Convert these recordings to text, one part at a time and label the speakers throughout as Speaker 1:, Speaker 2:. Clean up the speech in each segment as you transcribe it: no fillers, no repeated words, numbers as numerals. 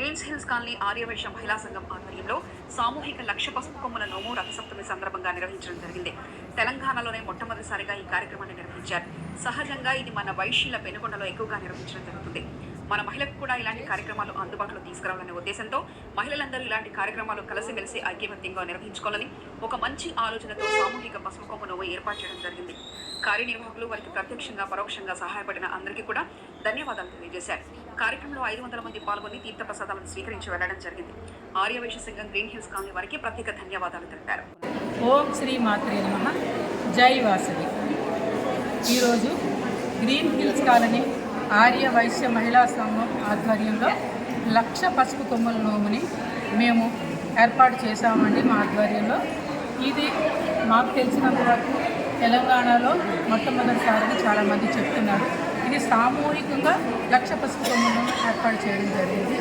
Speaker 1: Greens hills colony Aryavysya మహిళా సంఘం ఆధ్వర్యంలో సామూహిక లక్ష పసుపు కొమ్ముల నోము రథసప్తమి సందర్భంగా నిర్వహించడం జరిగింది. తెలంగాణలోనే మొట్టమొదటిసారిగా ఈ కార్యక్రమాన్ని నిర్వహించారు. సహజంగా ఇది మన వైశ్యుల పెనుగొండలో ఎక్కువగా నిర్వహించడం జరుగుతుంది. మన మహిళలకు కూడా ఇలాంటి కార్యక్రమాలు అందుబాటులో తీసుకురావాలనే ఉద్దేశంతో మహిళలందరూ ఇలాంటి కార్యక్రమాలు కలిసిమెలిసి ఐక్యమత్యంగా నిర్వహించుకోవాలని ఒక మంచి ఆలోచనతో సామూహిక పసుపు కొమ్ము నోము ఏర్పాటు చేయడం జరిగింది. కార్యనిర్వాహకులు వారికి ప్రత్యక్షంగా పరోక్షంగా సహాయపడిన అందరికీ కూడా ధన్యవాదాలు తెలియజేశారు. కార్యక్రమంలో 500 మంది పాల్గొని తీర్థప్రసాదాలను స్వీకరించి వెళ్లడం జరిగింది. ఆర్యవైశ్య సంఘం గ్రీన్ హిల్స్ కాలనీ వారికి ప్రత్యేక ధన్యవాదాలు తెలిపారు.
Speaker 2: ఓం శ్రీ మాత్రే నమః. జై వాసవి. ఈరోజు గ్రీన్ హిల్స్ కాలనీ ఆర్యవైశ్య మహిళా సంఘం ఆధ్వర్యంలో లక్ష పసుపు కొమ్మల నోముని మేము ఏర్పాటు చేశామండి. మా ఆధ్వర్యంలో ఇది మాకు తెలిసినంత వరకు తెలంగాణలో మొట్టమొదటిసారిగా చాలామంది చెప్తున్నారు. ఇది సామూహికంగా లక్ష పసుపు కొమ్మలను ఏర్పాటు చేయడం జరిగింది.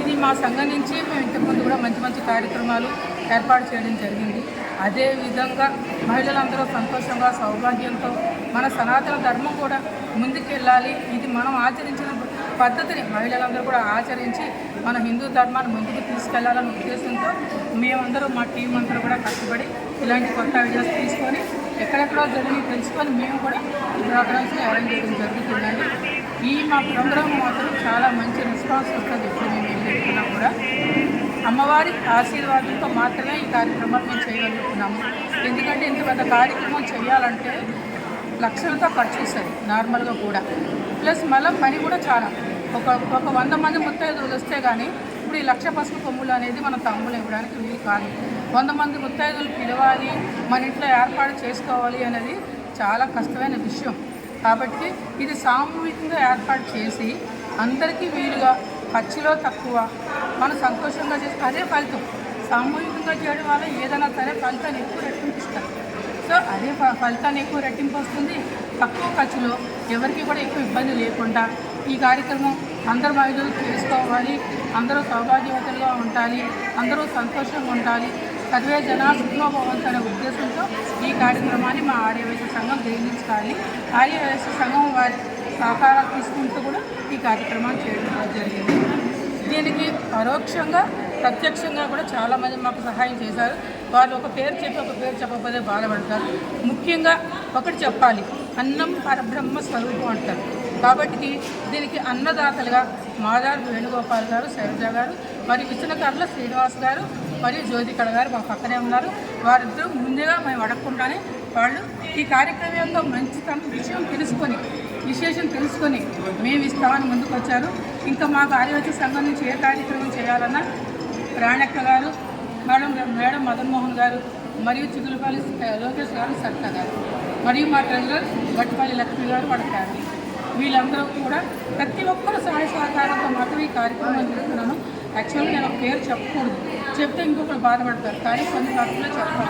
Speaker 2: ఇది మా సంఘం నుంచి మేము ఇంతకుముందు కూడా మంచి మంచి కార్యక్రమాలు ఏర్పాటు చేయడం జరిగింది. అదేవిధంగా మహిళలందరూ సంతోషంగా సౌభాగ్యంతో మన సనాతన ధర్మం కూడా ముందుకెళ్ళాలి, ఇది మనం ఆచరించిన పద్ధతిని మహిళలందరూ కూడా ఆచరించి మన హిందూ ధర్మాన్ని ముందుకు తీసుకెళ్లాలనే ఉద్దేశంతో మేమందరూ మా టీం అందరూ కూడా కష్టపడి ఇలాంటి కొత్త ఐడియాస్ తీసుకొని ఎక్కడెక్కడో జరిగి తెలుసుకొని మేము కూడా ఈ ప్రోగ్రామ్స్ని అరేంజ్ చేయడం జరుగుతుందండి. ఈ మా ప్రోగ్రామ్ మాత్రం చాలా మంచి రెస్పాన్స్ వస్తుంది. ఇప్పుడు మేము ఏం చెప్తున్నా కూడా అమ్మవారి ఆశీర్వాదంతో మాత్రమే ఈ కార్యక్రమాలు మేము చేయగలుగుతున్నాము. ఎందుకంటే ఇంత పెద్ద కార్యక్రమం చేయాలంటే లక్షలతో ఖర్చు వస్తుంది నార్మల్గా కూడా, ప్లస్ మళ్ళీ పని కూడా చాలా ఒక 100 మంది ముత్తైదువులు వస్తే కానీ ఇప్పుడు ఈ లక్ష పసుపు కొమ్ములు అనేది మన తమ్ములు ఇవ్వడానికి వీలు కాదు. 100 మంది ముత్తైదువులు పిలవాలి, మన ఇంట్లో ఏర్పాటు చేసుకోవాలి అనేది చాలా కష్టమైన విషయం. కాబట్టి ఇది సామూహికంగా ఏర్పాటు చేసి అందరికీ వీలుగా ఖర్చులో తక్కువ మనం సంతోషంగా చేసి అదే ఫలితం. సామూహికంగా చేయడం వల్ల ఏదైనా సరే ఫలితాన్ని ఎక్కువ రెట్టింపిస్తారు. సో అదే ఫలితాన్ని ఎక్కువ రెట్టింపు వస్తుంది. తక్కువ ఖర్చులో ఎవరికి కూడా ఎక్కువ ఇబ్బంది లేకుండా ఈ కార్యక్రమం అందరూ మహిళలు చేసుకోవాలి, అందరూ సౌభాగ్యవతులుగా ఉండాలి, అందరూ సంతోషంగా ఉండాలి, సర్వే జనా సుఖనో భవంతు అనే ఉద్దేశంతో ఈ కార్యక్రమాన్ని మా ఆర్యవైశ్య సంఘం గ్రహించాలి. ఆర్యవైశ్య సంఘం వారి సహకారాలు తీసుకుంటూ కూడా ఈ కార్యక్రమాన్ని చేయడం జరిగింది. దీనికి పరోక్షంగా ప్రత్యక్షంగా కూడా చాలామంది మాకు సహాయం చేశారు. వాళ్ళు ఒక పేరు చెప్పి ఒక పేరు చెప్పకపోతే బాధపడతారు. ముఖ్యంగా ఒకటి చెప్పాలి, అన్నం పరబ్రహ్మ స్వరూపం అంటారు. కాబట్టి దీనికి అన్నదాతలుగా మాదారు వేణుగోపాల్ గారు, శైలజ గారు, మరియు విచ్చనకర్ల శ్రీనివాస్ గారు మరియు జ్యోతికళ గారు మా పక్కనే ఉన్నారు. వారిద్దరూ ముందుగా మేము అడగకుండానే వాళ్ళు ఈ కార్యక్రమంలో మంచి విశేషం తెలుసుకొని మేము ఇస్తామని ముందుకు వచ్చారు. ఇంకా మాకు ఆర్యవైశ్య సంఘం నుంచి ఏ కార్యక్రమం చేయాలన్నా రాణక్క గారు, మేడం మదన్మోహన్ గారు, మరియు చిగురుపల్లి లోకేష్ గారు, సత్తా గారు, మరియు మా ట్రెజరర్ గట్టిపల్లి లక్ష్మి గారు, వాళ్ళ ఫ్యామిలీ, వీళ్ళందరూ కూడా ప్రతి ఒక్కరు సహాయ సహకారంతో మాత్రం ఈ కార్యక్రమం చేస్తున్నాను. యాక్చువల్గా నేను ఒక పేరు చెప్పకూడదు, చెప్తే ఇంకొకరు బాధపడతారు, కానీ కొన్ని ఖర్చులో చెప్పాలి.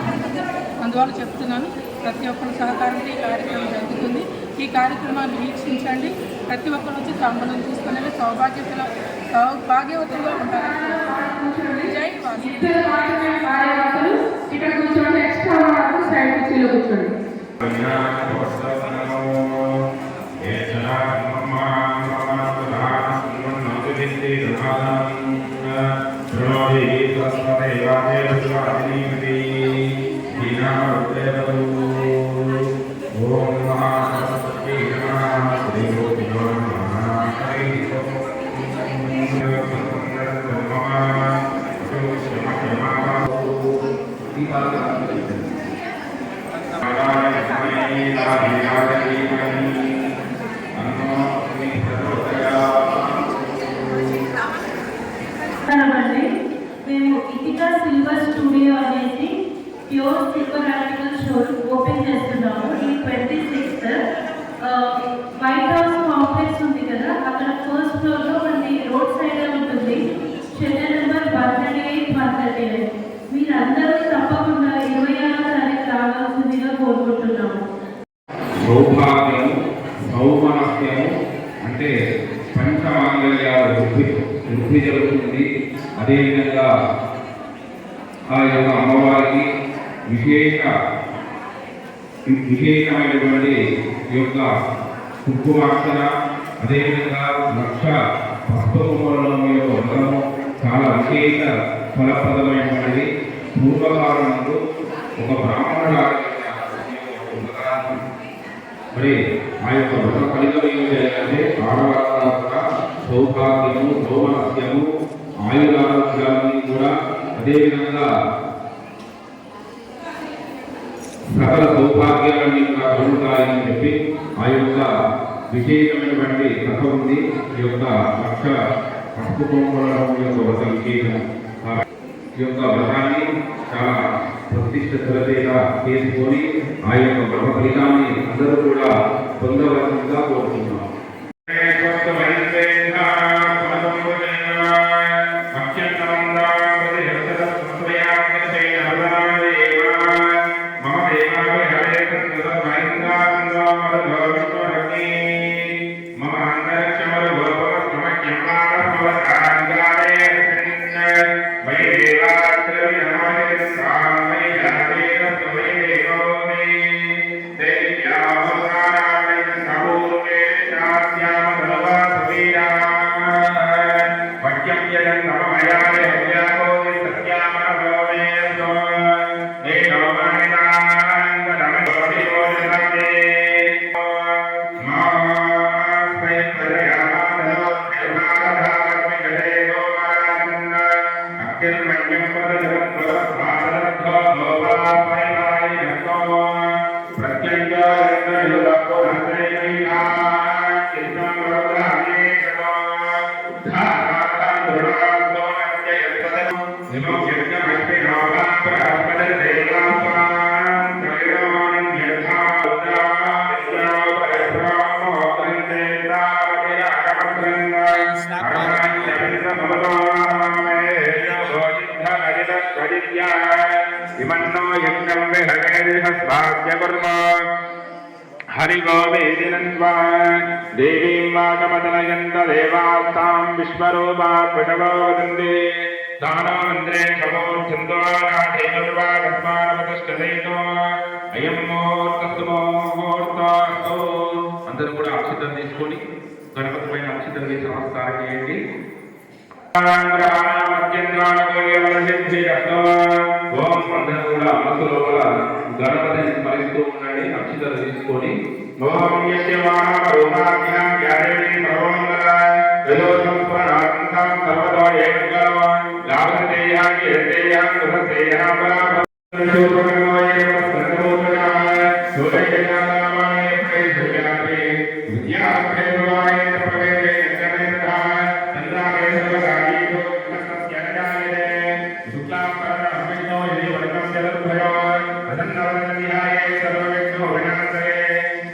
Speaker 2: అందువల్ల చెప్తున్నాను, ప్రతి ఒక్కరు సహకారంతో ఈ కార్యక్రమం జరుగుతుంది. ఈ కార్యక్రమాన్ని వీక్షించండి. ప్రతి ఒక్కరు వచ్చి తమ్ములను తీసుకునేవి సౌభాగ్యవతులుగా ఉంటారు. జై వాసు. ఇక్కడ కూర్చోండి, ఎక్స్ట్రా సైడ్ కుర్చీలో కూర్చోండి.
Speaker 3: మేము ఇతికా సిల్వర్ స్టూడియో అనేది pure silver article store open చేస్తున్నాము. ఈ 26th వైట్ హౌస్ కాంప్లెక్స్ ఉంది కదా, అక్కడ ఫస్ట్ ఫ్లోర్లో మనకి రోడ్ సైడ్ ఉంటుంది. Shelter number 138, 139. మీరందరూ తప్పకుండా 26వ తారీఖు రావాల్సిందిగా కోరుకుంటున్నాము.
Speaker 4: సౌభాగ్యం, సౌమనస్యము అంటే పంచమాంగళ్యాల వృద్ధి జరుగుతుంది. అదేవిధంగా ఆ యొక్క అమ్మవారికి విశేషమైనటువంటి యొక్క కుంకుమార్చన, అదేవిధంగా లక్ష పసుపు కొమ్మలలో ఫలప్రదమైనది. పూర్వకాలంలో ఒక బ్రాహ్మణుడు మరి ఆ యొక్క వ్రత ఫలితం ఏం చేయాలంటే ఆడవాళ్ళ కూడా సౌభాగ్యము, సౌమనస్యము, ఆయురారోగ్యాన్ని కూడా అదేవిధంగా సకల సౌభాగ్యాలన్నీ కూడా కలుగుతాయని చెప్పి ఆ యొక్క విశేషమైనటువంటి కథ ఉంది. ఈ యొక్క లక్ష పసుపు కుంకుమల యొక్క వ్రత విశేషం. ఈ యొక్క వ్రతాన్ని చాలా ప్రతిష్టతగా చేసుకొని ఆ యొక్క వ్రత ఫలితాన్ని అందరూ కూడా పొందవలసిందిగా కోరుతున్నాం.
Speaker 5: हरिगोवेदिनन्वा देवीं वाकमदनयन्त देवास्तां विश्वरूपा पशवो वदन्ति दानमन्त्रे समोच्छन्दोनाथेनुर्वा तस्मानमतश्चदैतो अयं मुहूर्तस्तु मुहूर्तस्तु అందరూ కూడా అక్షతలు తీసుకొని గణపతి పైన అక్షతలు వేసి నమస్కారం చేయండి. ఓం అందరూ కూడా మనసు లోపల గణపతిని స్మరిస్తూ ఉండండి. అక్షతలు తీసుకొని ఓం యస్యమానోమాఖ్యాం యాదేవి ప్రవోంగల త్రిదోషం ప్రణాంతం సర్వదో ఏకం లాభతేయా కీర్తేయా కులసేయా పరాభవోయే సంతోషయా సోదయయామాయ ప్రేషయామి విద్యాభేదవాయ ప్రవేదే జనేంద్ర చంద్రామే సర్వగాయో సత్యజ్ఞానే శుక్లాంబర అభినో యది వదనం జలభయో అదన్నవన్యాయ సర్వవిఘ్నో వినాశే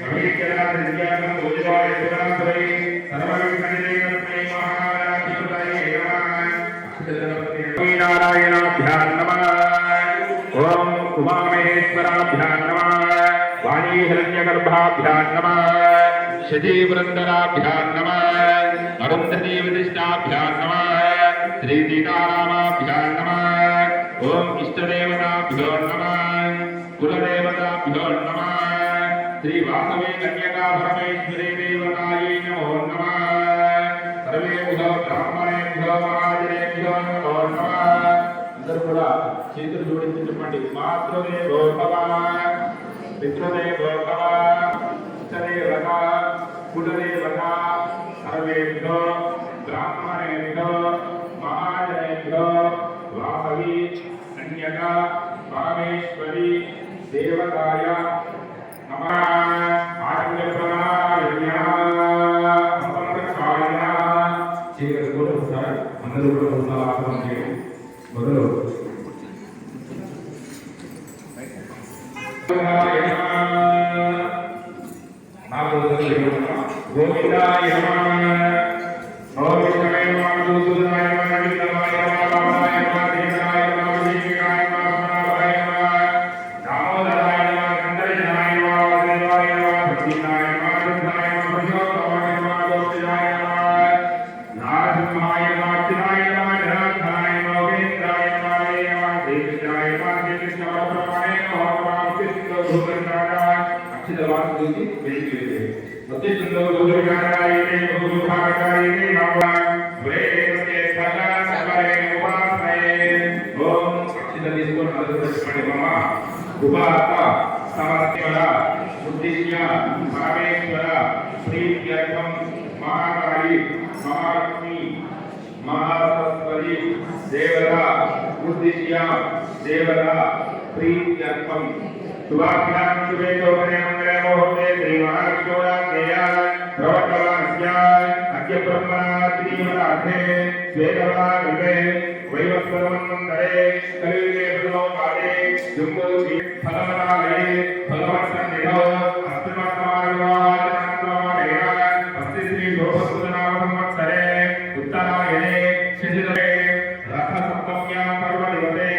Speaker 5: భవిష్యదా విద్యాం పూజితాయ సురాసురై సర్వవిఘ్ననిదేవస్మై మహారాజుతాయ నమః నారాయణాభ్యాం నమః. ఓం ఉమామహేశ్వరాభ్యాం నమః. వాణీ హిరణ్యగర్భాభ్యాం నమః. శచీవృందరాభ్యాం నమః. అరుంధతీ విదిష్టాభ్యాం నమః. శ్రీ సీతారామాభ్యాం నమః. ఓం ఇష్టదేవతాభ్యో నమః. కులదేవతాభ్యో నమః. శ్రీ వాసవే కన్యకా పరమేశ్వరీ దేవతాయై నమో నమః. సర్వేభ్యో బ్రాహ్మణేభ్యో మహాజనేభ్యో నమో నమః. అందరూ కూడా చేతులు జోడించి చెప్పండి. మాతృదేవో భవ, పితృదేవో భవ, ఇష్టదేవత, కులదేవత, సర్వేభ్యో బ్రాహ్మణేభ్యో మహాజనేభ్యో వాసవి కన్యకా పరమేశ్వరి దేవతాయ నమః. అందరూ కూడా ఉత్సాహం చేయండి. మొదలు గోవిందాయ उपात समस्वर उद्दिश्य परमेश्वर प्रीत्यर्थम महाकाली महालक्ष्मी महासरस्वती देवता उद्दिश्य देवता प्रीत्यर्थम शुभाभ्यां शुभे शोभने मंगले मुहूर्ते श्री महाविष्णुराज्ञया प्रवर्तमानस्य अद्य ब्रह्मरात्रिमराधे स्वेदवागते वैवस्वतमन्वन्तरे कलियुगे प्रथमोपादे जम्बूद्वीपे फलवनालये फलवत्सन्निधौ अस्मिन्मत्समारोहाचरणक्रमेण अस्ति श्री द्रौपदीनाम संवत्सरे उत्तरायणे शिशिरे रथसप्तम्यां पर्वदिवसे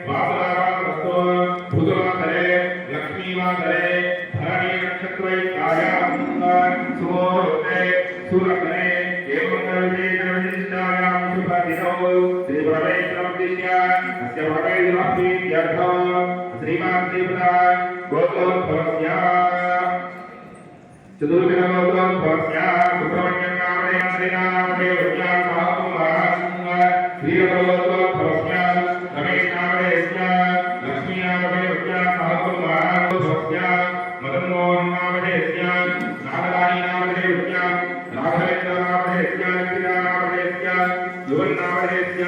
Speaker 5: वासुदेवस्तु भूतवासरे लक्ष्मीवासरे धरणी नक्षत्रैकायां सुमुहूर्ते सुलग्ने एवं विशेषविशिष्टायां शुभदिनौ श्रीपरमेश्वरमुद्दिश्य अस्य परमेश्वरप्रीत्यर्थं श्रीमान् देवता गोत्रोद्भवस्य चतुर्विधगोत्रोद्भवस्य सुब्रह्मण्यं नामधेयनामधे वीरगोत्रोद्भवस्य रमेशनामधेयस्य लक्ष्मीनामधेयस्य सहकुमारोद्भवस्य मदनमोहन नामधेयस्य नागराणी नामधेयस्य राघवेन्द्र नामधेयस्य नित्या नामधेयस्य युवन नामधेयस्य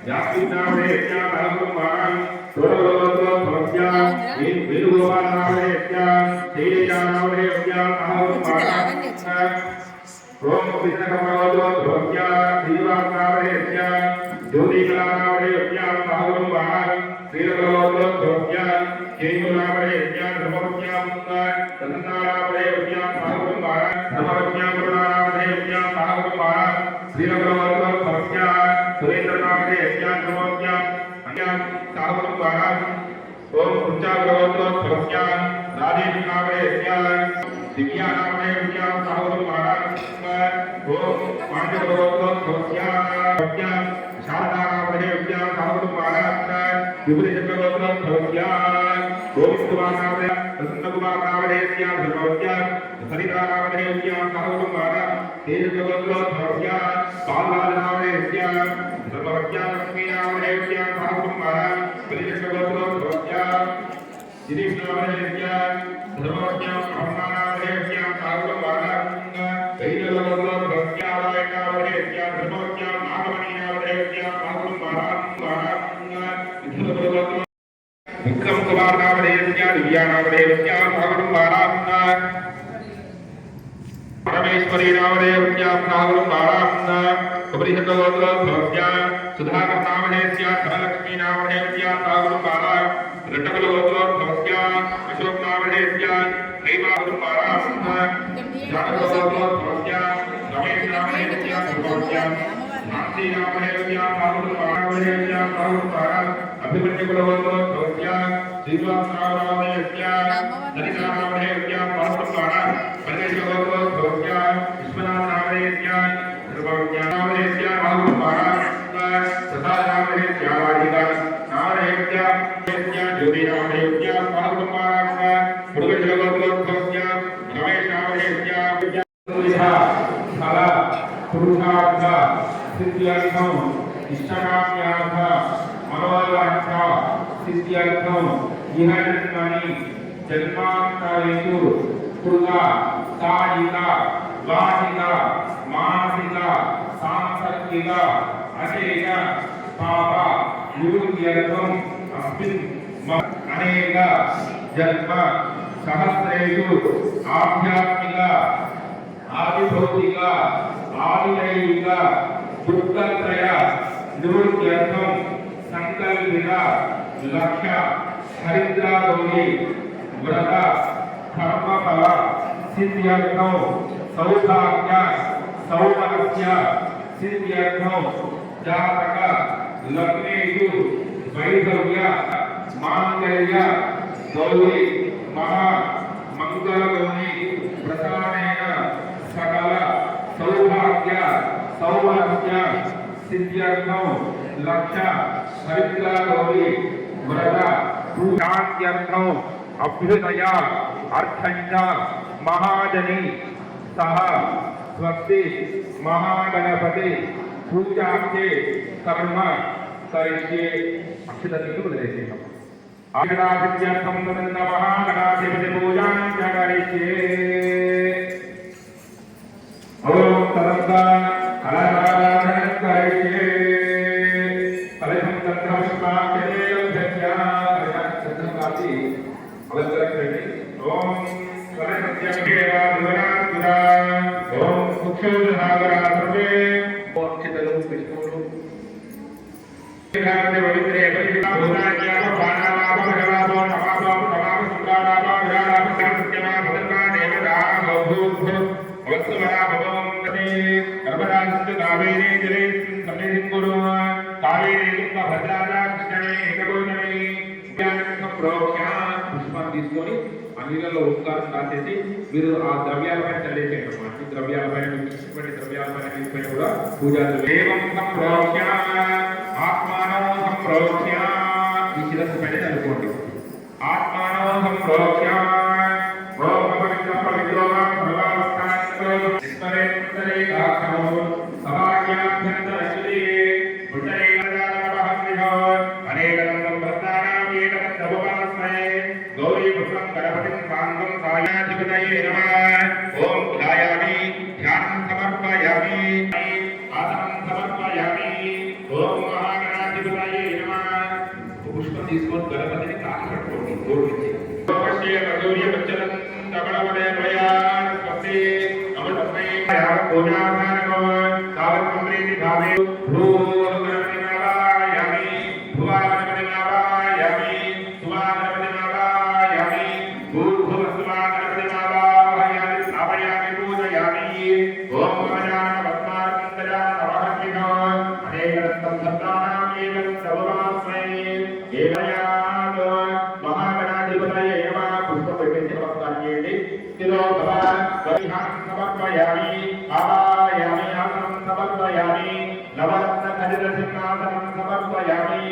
Speaker 5: यास्मिन् नामधेयस्य सहकुमारं प्रोद्भवस्य वेणुगोपाल नामधेयस्य तेजा नामधेयस्य सहकुमारं ओम विष्णुकमलोद्भवस्य श्रीवास नामधेयस्य ज्योतिकला नामधेयस्य सहकुमारं श्रीरगोत्रोद्भवस्य केयुनामधेयस्य धर्मवत्या तन्नामधेयस्य सहकुमारं धर्मवत्या गुरुनामधेयस्य सहकुमारं श्रीरगोत्रोद्भवस्य सुरेन्द्रनामधेयस्य धर्मवत्या अन्या सहकुमारं ओम कुञ्चाग्रगोत्रोद्भवस्य राजेशनामधेयस्य दिव्यानामधेयस्य सहकुमारं ओम पाण्डवगोत्रोद्भवस्य शारदानामधेयस्य सहकुमारं विभूतिचक्रगोत्रोद्भवस्य गोविन्दकुमारनामधेयस्य प्रसन्नकुमारनामधेयस्य धर्मवत्या सरितानामधेयस्य सहकुमारं तेजगोत्रोद्भवस्य बालराजनामधेयस्य धर्मवत्या लक्ष्मीनामधेयस्य सहकुमारं बलिचक्रगोत्रोद्भवस्य गिरीशनामधेयस्य धर्मवत्या ब्रह्मनामधेयस्य सहकुमारं वैजगोत्रोद्भवस्य नारायणामधेयस्य धर्मवत्या नागमणीनामधेयस्य सहकुमारं विक्रम कुमार नामधेयस्य दिव्यानामधेयस्य सहकुमारं परमेश्वरी नामधेयस्य सहकुमारं उपरिषद्गोत्रोद्भवस्य सुधाकर नामधेयस्य धनलक्ष्मी नामधेयस्य सहकुमारं रट्टकुलगोत्रोद्भवस्य अशोक नामधेयस्य हैमाकुमारं जानकगोत्रोद्भवस्य रमेश नामधेयस्य धर्मवत्या शांति नामधेयस्य सहकुमारं अभिमन्युकुलगोत्रोद्भवस्य श्रीनिवास नामधेयस्य ललिता नामधेयस्य सहकुमारं परमेश्वरगोत्रोद्भवस्य विश्वनाथ नामधेयस्य धर्मवत्या नामधेयस्य सहकुमारं प्रसाद नामधेयस्य राधिका नामधेयस्य ज्योति नामधेयस्य सहकुमारं मुरुगेशगोत्रोद्भवस्य रमेश नामधेयस्य फल पुरुषार्थ सिद्ध्यर्थं इष्टकाम्यार्थ मनोवाञ्छ सिद्ध्यर्थं इह जन्मनि जन्मान्तरेषु कृत कायिक वाचिक मानसिक सांसर्गिक अनेक पाप निवृत्त्यर्थं अस्मिन् अनेक जन्म सहस्रेषु आध्यात्मिक आदिभौतिक आदिदैविक दुःखत्रय निवृत्त्यर्थं संकल्पित लक्ष्य हरिद्रागौरी व्रत कर्मफल सिद्ध्यर्थं सौभाग्य सौमनस्य सिद्ध्यर्थं जातक लग्नेषु वैधव्य मांगल्य गौरी महा मंगलगौरी प्रसादेन सकल सौभाग्य सौमनस्य सिद्ध्यर्थं लक्ष्य हरिद्रागौरी व्रत शान्त्यर्थं अभ्युदय अर्थञ्च महाजनी सह स्वस्ति महागणपति पूजा के कर्म करिष्ये अक्षतनिषु बदलेते हैं। आगणाधित्यर्थं महागणाधिपति पूजां च करिष्ये ॐ तदन्ता अलङ्काराधनं करिष्ये कलशं तन्त्रपुष्पाक्षते अलङ्कारं करिष्ये ॐ कलशस्य ध्रुवनात्मदा ॐ सुक्षोदसागरा सर्वे अक्षतलु विष्णुरु पवित्रे పుష్పాన్ని తీసుకొని ఆ నీళ్ళలో ఓంకారం రాసేసి మీరు ఆ ద్రవ్యాలపైన చల్లేసేయండి అన్నమాట. ఈ ద్రవ్యాలపైన ఇటువంటి ద్రవ్యాలపైన కూడా పూజ ఆత్మానో సంప్రోక్ష్య ఈ శిరస్సు పైన చదువుకోండి. ఆత్మానో సంప్రోక్ష్య गौरी पुत्रं गणपतिं कान्तं सायाधिपतये नमः ओम ध्यायामि ध्यानं समर्पयामि आसनं समर्पयामि ओम महागणाधिपतये नमः पुष्पं తీసుకొని గణపతిని తాకి పట్టుకోండి గోరుచి పశ్య గౌరీ బచ్చలం తమలవదే ప్రయాణ స్వస్తి అమృతమై పూజాధానకో సావత్ కంప్రీతి భావే భూ గణపతి నారాయణి భువా గణపతి నారాయణి సువా గణపతి సమర్పయామి ఆవాయామి ఆసనం సమర్పయామి నవరత్న ఖచ్చిత సింహాసనం సమర్పయామి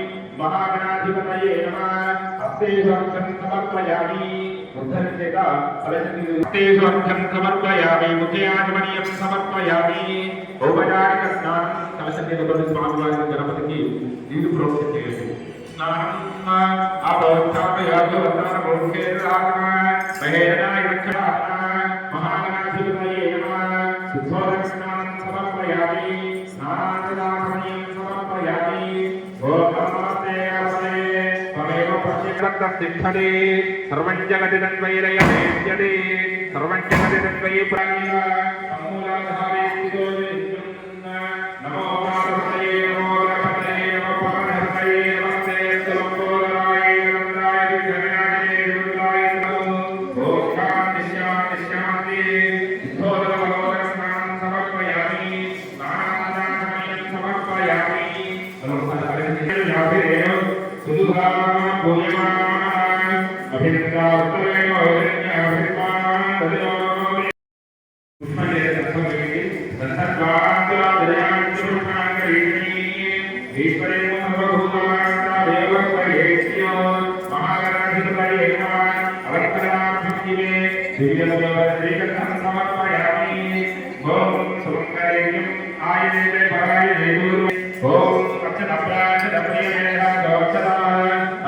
Speaker 5: మహాగణాధిపతయే నమః హస్తేశ్వర్ఘం సమర్పయామి ఉద్ధరించేత హస్తేశ్వర్ఘం సమర్పయామి ముఖ్యాజమనీయం సమర్పయామి ఔపచారిక స్నానం కలశ స్వామివారి గణపతికి నీరు ప్రోక్షణ చేయండి. స్నానం అపౌష్టాపయామి వర్తన మోక్షేరాత్మ మహేరణాయ రక్షణాత్మ महागणाधिपतये नमः शुद्धोदकस्नानं समर्पयामि स्नानादिदासमनीं समर्पयामि ओम नमस्ते नमस्ते त्वमेव पश्येरक्तं तिष्ठति सर्वं जगदिदं वैरयमेत्यति सर्वं जगदिदं वै प्राणिना समूलाधारे स्थितो नमो पार्वतये नमो गणपतये नमो पार्वतये नमस्ते सुलभोदराय नन्दाय विघ्नाय रुद्राय नमो ओम शान्ति शान्ति शान्ति स्नानं समर्पयामि स्नानादानमयं समर्पयामि सुदुहा पूयमान् अभिनन्दावतरेव अभिनन्दावतरेव पुष्पले तत्त्ववेदि तत्त्वान्तरादयान् पुष्पान् करीमि ईश्वरे सर्वभूतानां देवस्वयेत्यो महागणाधिपतये नमः अवक्तराभक्तिवे दिव्यदेवश्रीकथं समर्पयामि ओम सुमङ्गलेयं आयुधे परायुधे ओम अक्षतप्राक्षतप्रियमेधा दोक्षता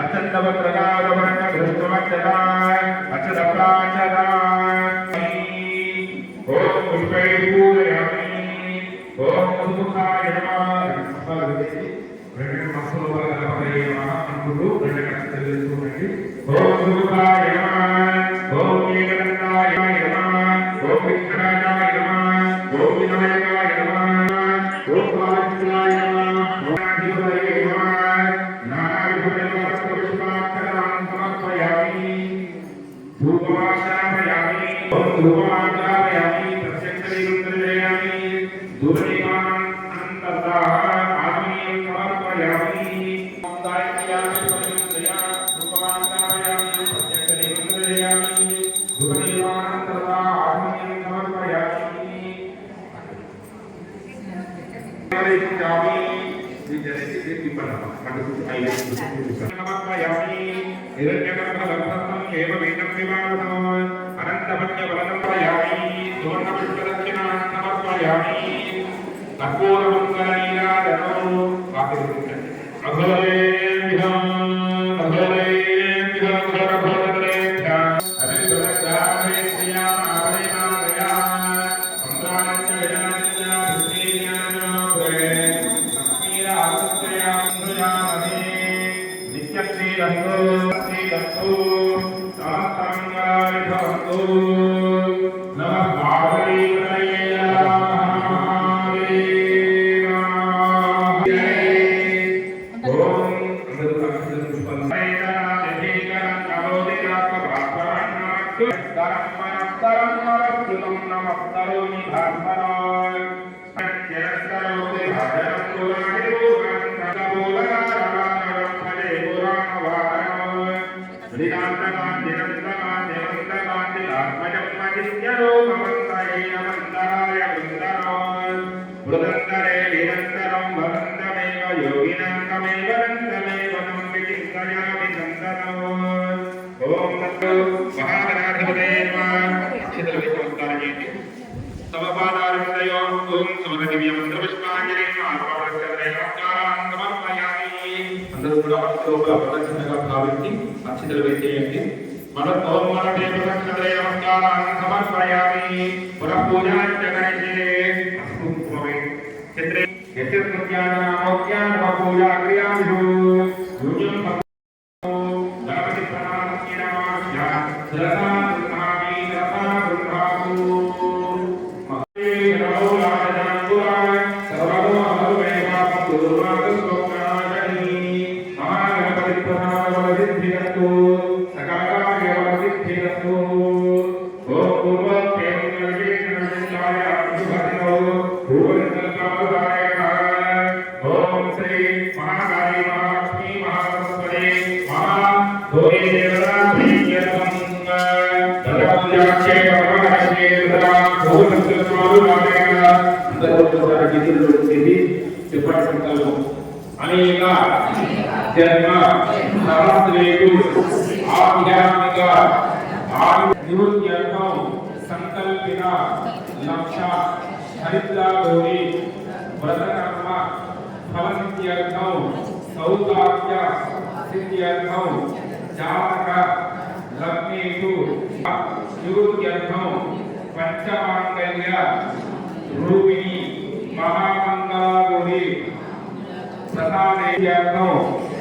Speaker 5: अक्षन्तवक्रगाववर्ण दृष्टवक्षता अक्षतप्राक्षता ओम पुष्पै पूजयामि ओम सुमुखाय नमः రెండు మాసంలో గణపతయే నమః అనుకుంటూ రెండు కక్షలు చేసుకోండి. ఓం సుముఖాయ నమః ఓం ఏకదంతాయ నమః ఓం విఘ్నరాజాయ నమః ఓం వినాయకాయ నమః ఓం వాసుదేవాయ నమః ఓం అధిపతయే నమః నానావిధ పుష్పాక్షరాన్ సమర్పయామి ధూపమాశ్రాపయామి ఓం ధూపమాశ్రాపయామి ప్రత్యక్షదీపం దర్శయామి ధూపదీపాన్ అంతర్దాః ఆత్మీయం సమర్పయామి దాయయామి పరిమళయా ధూపమాశ్రాపయామి ప్రత్యక్షదీపం దర్శయామి ధూపదీపాన్ అంతర్దాః ఆత్మీయం సమర్పయామి సమర్పయామి हिरण्यगर्भगर्भस्थं एव वेदं विवादो अनन्तमन्यबलं प्रयामि सुवर्णपुष्पदक्षिणां समर्पयामि कर्पूरमङ्गलनीराजनो अघोरेभ्यः అందరూ కూడా లోపల ప్రదక్షిణగా భావించి అక్షతలు వేసేయండి. మన తోమాటే ప్రదక్షిణే నమస్కారాన్ని సమర్పయామి. పునః పూజాచరణే అస్మృత్వమే చిత్రే యత్యజ్ఞానామోజ్ఞాన పూజా క్రియాసు యూజ్యం గణపతి ప్రణామస్య నమః శిరసా గృహామి రసా గృహాసు అనేక జన్మ సహస్రేషు ఆధ్యాత్మిక నివృత్త్యర్థం సంకల్పిత లక్ష్య హరిద్రాగౌరీ వ్రతకర్మ ఫలసిద్ధ్యర్థం సౌభాగ్య సిద్ధ్యర్థం జాతక లగ్నేషు నివృత్త్యర్థం పంచమాంగల్య రూపిణి మహామంగళగౌరీ ప్రసాదేయార్థం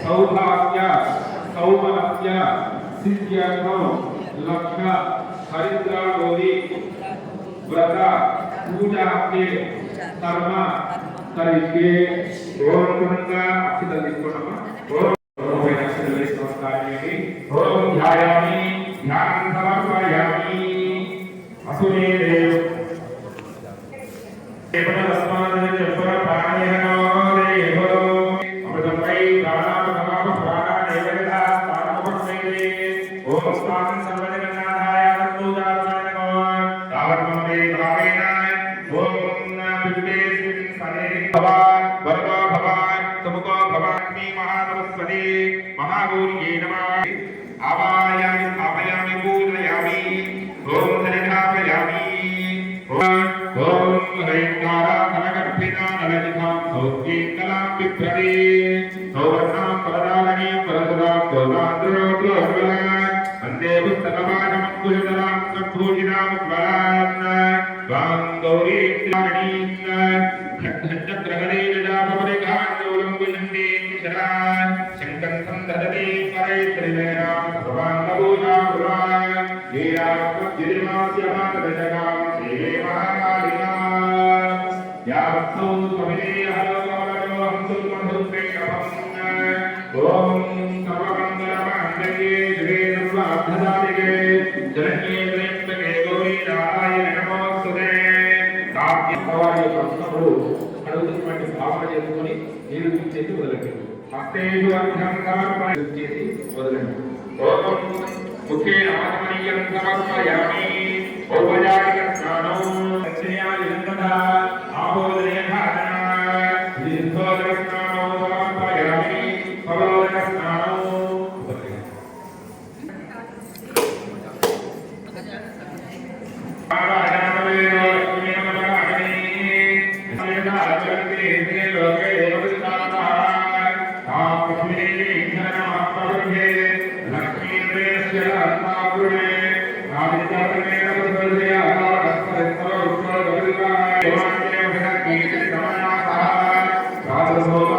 Speaker 5: సౌభాగ్య సౌమనస్య సిద్ధ్యర్థం లక్ష్య హరిద్రాగౌరీ వ్రత పూజాకే కర్మ కరిష్యే. ఓం గంగా అక్షతలు తీసుకోండమ్మా. ఓం అక్షతలు వేసి నమస్కారం చేయండి. ఓం ధ్యాయామి ధ్యానం సమర్పయామి. అసురే దేవ్ महागौरी नमः. आवायामि स्थापयामि पूजयामि. ओम धनधापयामि. ओम हरिद्वारा कनकर्पिता नलजितां सौज्ञीकलां बिभ्रति सौवर्णां परदालनीं परसुरां दोतान्द्रोद्रोज्वलां वन्दे पुस्तकपाशमङ्कुशधरां सम्भूषितां ज्वलां त्वां गौरीं त्रिवाणीं खड्गचक्रगदे जटापरिघाञ्जोलङ्कुशन्दीं शरां शङ्कन्तं ददति परैत्रिवेणां सर्वाङ्गभूषां भुवां वीरात्मज्जिरिमास्यमानदशकां श्रीवे महाकालिका यावत्सौ स्वविदेहलोकवलयो हंसु मधुक्रेकभम् ॐ सर्वमङ्गलमाङ्गल्ये शिवे सर्वार्थसाधिके शरण्ये त्र्यम्बके गौरी नारायणि नमोऽस्तुते. వారి ప్రశ్నలు అడుగుతున్నటువంటి భావన చేసుకొని నీరు చేసి వదలండి. హస్తేషు అర్థం సమర్పణి వదలండి. ఓం ముఖే ఆత్మనీయం సమర్పయామి. ఔపచారిక స్నానం దక్షిణాదినందన ఆపోదనీయ ధారణ దీర్ఘోదక స్నానం సమర్పయామి. పవోదక స్నానం రాజసోమ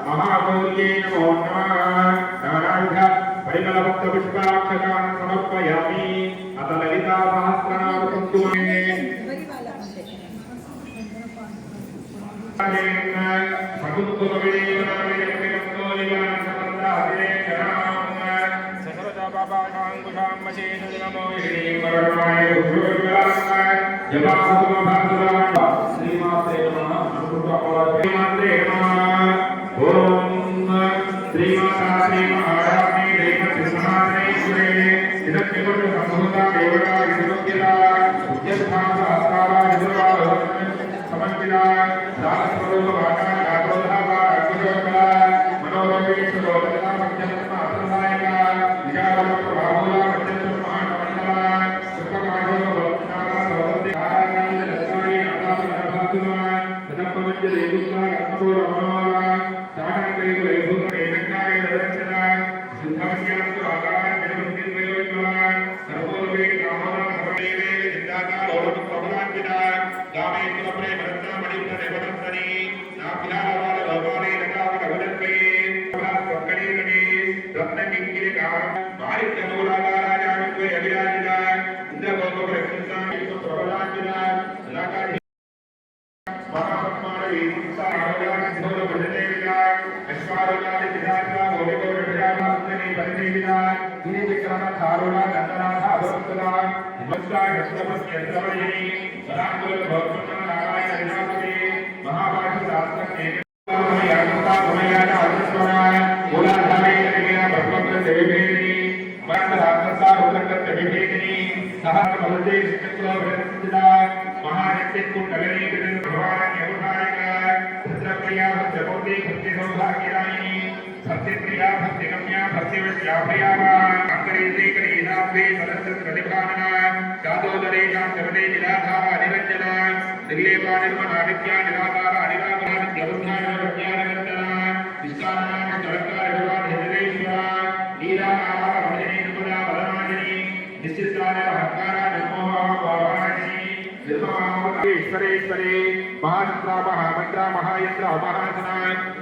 Speaker 5: महागौर्यै नमो नमः। नानाविध परिमलभक्त पुष्पाक्षतान् समर्पयामि। अथ ललिता सहस्रनाम कुङ्कुमे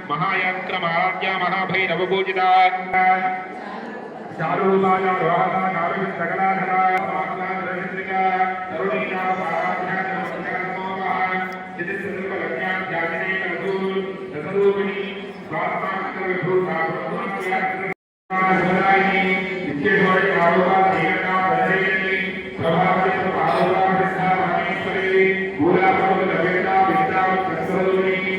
Speaker 5: महायंत्र महाराज्ञा महाभैरव पूजिता चारुबाला रोहता नारद सकलाधरा साक्षात्रिका करुणीना आराध्या नमस्कार चित्तस्वरूप लज्ञा जागने कसूर सतरूपिणी स्वात्मास्त्र विभूता ब्रह्मज्ञानी नित्यश्वरी आरोहा देवता बलदेवी प्रभावती आरोहा विद्या महेश्वरी पूरा भव लभेता विद्या प्रसरूपिणी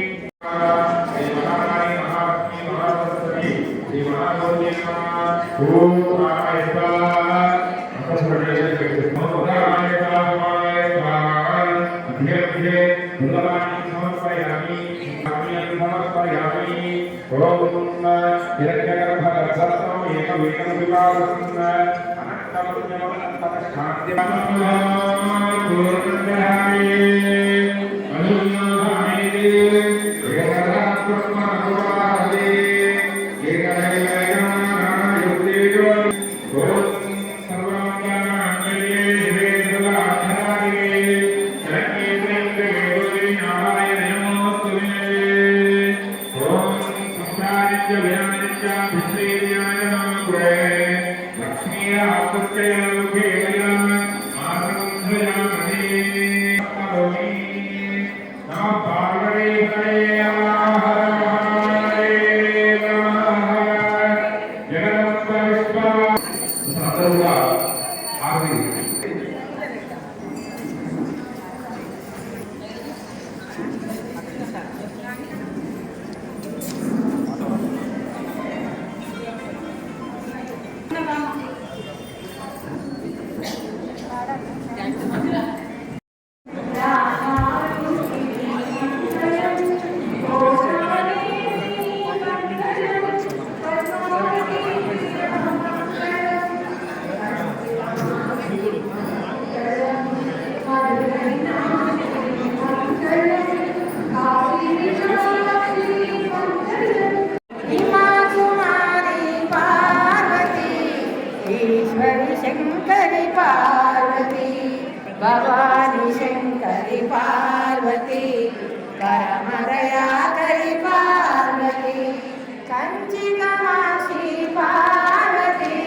Speaker 6: पार्वती भवानी शंकरी पार्वती परमदया करी पार्वती कंची कामाक्षी पार्वती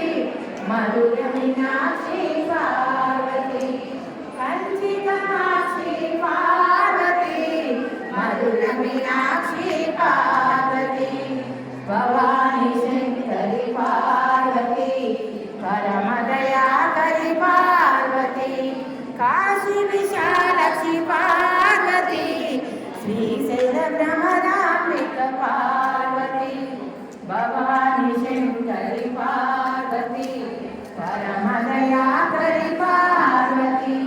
Speaker 6: मधुर मीनाक्षी पार्वती कंची कामाक्षी पार्वती मधुर मीनाक्षी पार्वती भवानी शंकरी पार्वती परमदया करी पार्वती काशी विशालाक्षी पार्वती श्रीशैल भ्रमराम्बिक पार्वती भवानी शंकरी पार्वती परमदया करी पार्वती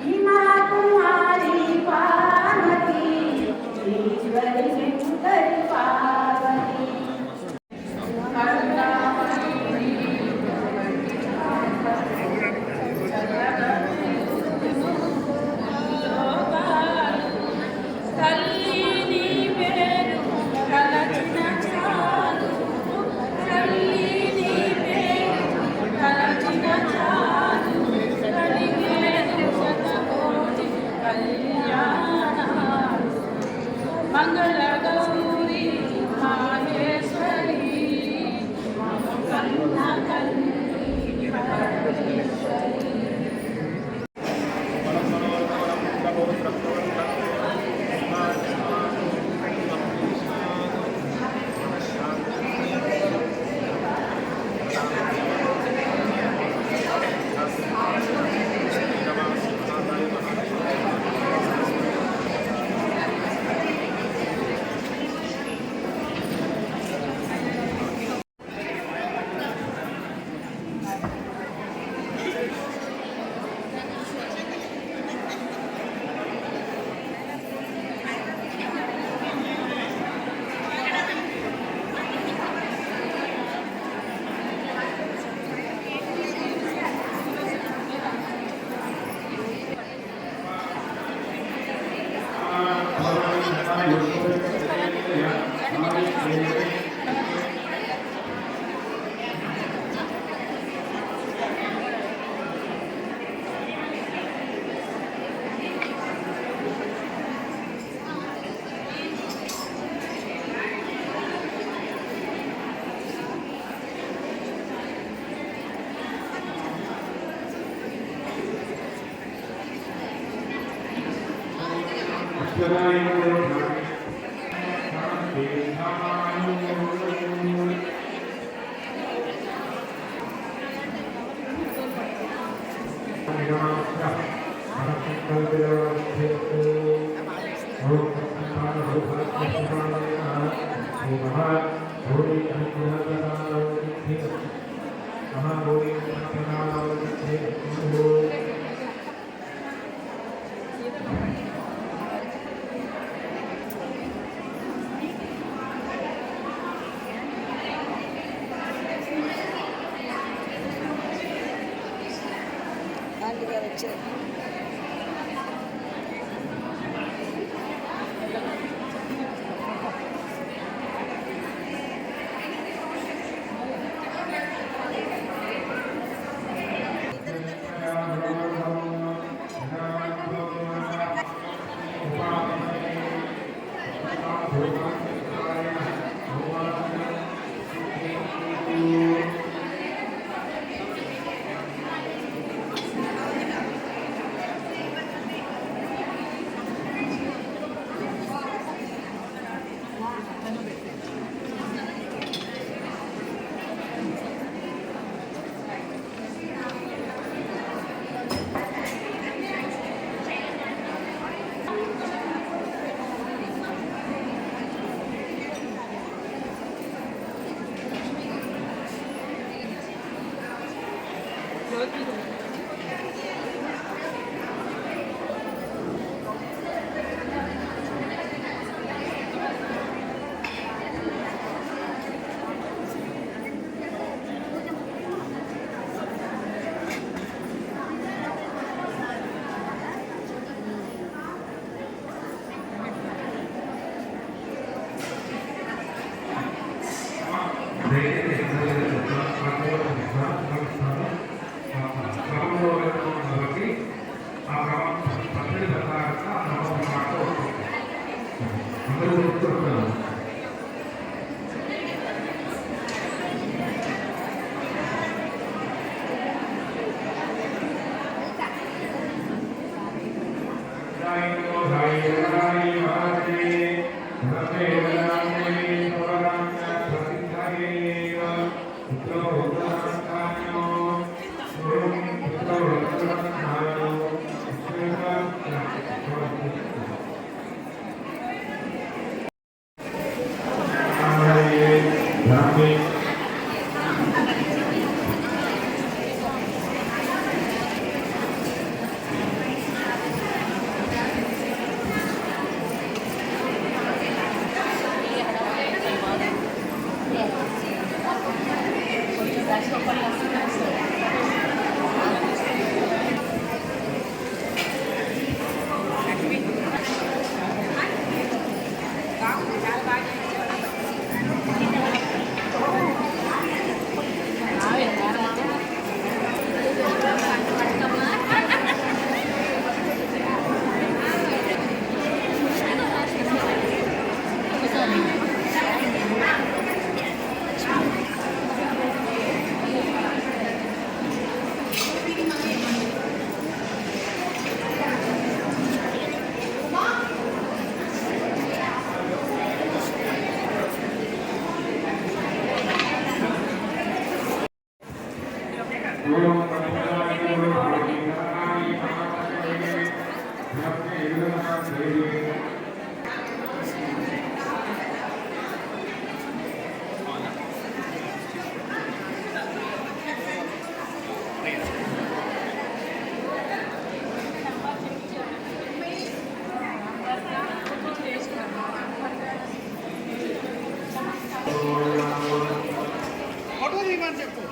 Speaker 6: हिमा कुमारी पार्वती ईश्वरी शंकरी पार्वती
Speaker 2: मंगल गौरी माहेश्वरी कन्या कन्या
Speaker 7: ఫోటో తీయమని చెప్పు.